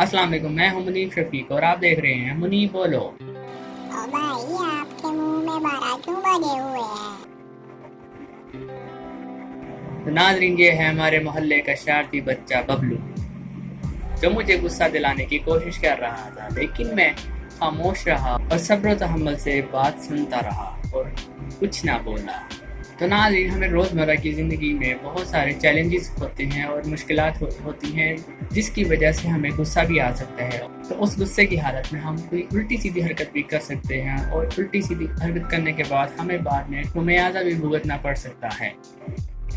अस्सलाम वालेकुम। मैं हूं मुनीब शफीक और आप देख रहे हैं मुनीब बोलो। ओ भाई, आपके मुंह में बारह क्यों बजे हुए हैं? तो नाज़रीन, ये है हमारे मोहल्ले का शरारती बच्चा बबलू, जो मुझे गुस्सा दिलाने की कोशिश कर रहा था, लेकिन मैं खामोश रहा और सब्र तहम्मुल से बात सुनता रहा और कुछ ना बोला। तो नाज़रीन, हमें रोज़मर्रा की ज़िंदगी में बहुत सारे चैलेंजेस होते हैं और मुश्किलात होती हैं, जिसकी वजह से हमें गुस्सा भी आ सकता है। तो उस गुस्से की हालत में हम कोई उल्टी सीधी हरकत भी कर सकते हैं और उल्टी सीधी हरकत करने के बाद हमें बाद में मुआवजा भी भुगतना पड़ सकता है।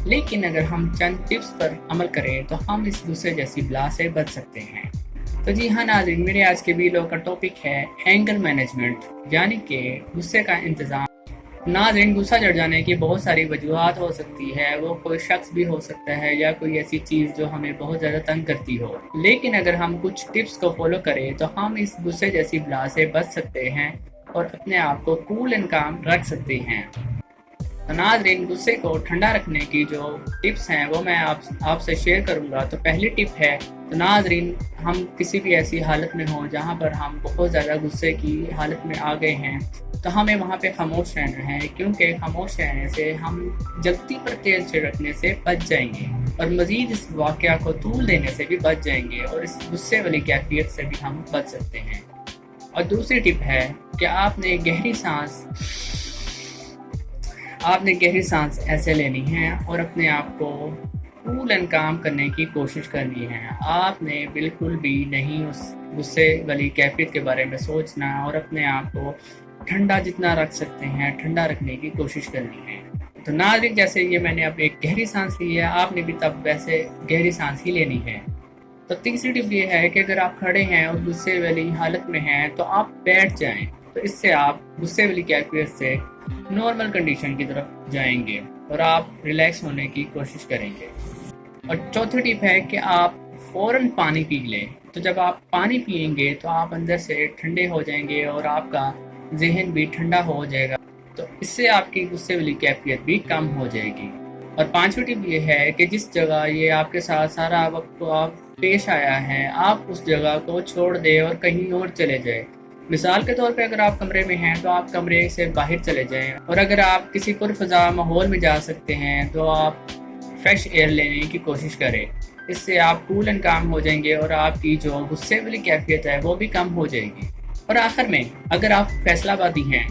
लेकिन अगर हम चंद टिप्स पर अमल करें तो हम इस गुस्से जैसी बला से बच सकते हैं। तो जी हाँ नाज़रीन, मेरे आज के वीडियो का टॉपिक है एंगर मैनेजमेंट, यानी कि गुस्से का इंतज़ाम। नाज़रीन, गुस्सा चढ़ जाने की बहुत सारी वजूहात हो सकती है। वो कोई शख्स भी हो सकता है या कोई ऐसी चीज़ जो हमें बहुत ज़्यादा तंग करती हो। लेकिन अगर हम कुछ टिप्स को फॉलो करें तो हम इस गुस्से जैसी बला से बच सकते हैं और अपने आप को कूल एंड काम रख सकते हैं। तो नाज़रीन, गुस्से को ठंडा रखने की जो टिप्स हैं वो मैं आपसे शेयर करूंगा। तो पहली टिप है, तो नाज़रीन, हम किसी भी ऐसी हालत में हों जहां पर हम बहुत ज़्यादा गुस्से की हालत में आ गए हैं, तो हमें वहां पे खामोश रहना है, क्योंकि खामोश रहने से हम जल्दी पर तेल छिड़कने से बच जाएंगे और मज़ीद इस वाक़या को तूल देने से भी बच जाएंगे और इस गुस्से वाली कैफियत से भी हम बच सकते हैं। और दूसरी टिप है कि आपने गहरी सांस ऐसे लेनी है और अपने आप को कूल एंड काम करने की कोशिश करनी है। आपने बिल्कुल भी नहीं उस गुस्से वाली कैफियत के बारे में सोचना और अपने आप को ठंडा जितना रख सकते हैं ठंडा रखने की कोशिश करनी है। तो नाज़रीन, जैसे ये मैंने अब एक गहरी सांस ली है, आपने भी तब वैसे गहरी सांस ही लेनी है। तो तीसरी टिप ये है कि अगर आप खड़े हैं और गुस्से वाली हालत में हैं तो आप बैठ जाएं। तो इससे आप गुस्से वाली कैफियत से नॉर्मल कंडीशन की तरफ जाएंगे और आप रिलैक्स होने की कोशिश करेंगे। और चौथी टिप है कि आप फ़ौरन पानी पी लें। तो जब आप पानी पिएंगे तो आप अंदर से ठंडे हो जाएंगे और आपका जहन भी ठंडा हो जाएगा। तो इससे आपकी गुस्से वाली कैफियत भी कम हो जाएगी। और पांचवी टिप ये है कि जिस जगह ये आपके साथ सारा वक्त आप पेश आया है, आप उस जगह को छोड़ दें और कहीं और चले जाएं। मिसाल के तौर पे अगर आप कमरे में हैं तो आप कमरे से बाहर चले जाएं, और अगर आप किसी पुरफ़ज़ा माहौल में जा सकते हैं तो आप फ्रेश एयर लेने की कोशिश करें। इससे आप कूल एंड काम हो जाएंगे और आपकी जो गुस्से वाली कैफियत है वो भी कम हो जाएगी। और आखिर में, अगर आप फैसलाबादी हैं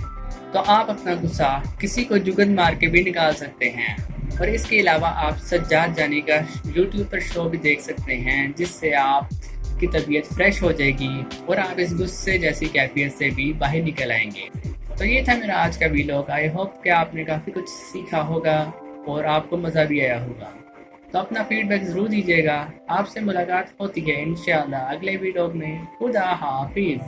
तो आप अपना गुस्सा किसी को जुगन मार के भी निकाल सकते हैं। और इसके अलावा आप सज्जाद जानी का यूट्यूब पर शो भी देख सकते हैं, जिससे आप की तबीयत फ्रेश हो जाएगी और आप इस गुस्से जैसी कैफियत से भी बाहर निकल आएंगे। तो ये था मेरा आज का वीडियो। आई होप कि आपने काफ़ी कुछ सीखा होगा और आपको मज़ा भी आया होगा। तो अपना फीडबैक ज़रूर दीजिएगा। आपसे मुलाकात होती है इंशाअल्लाह अगले वीडियो में। खुदा हाफिज़।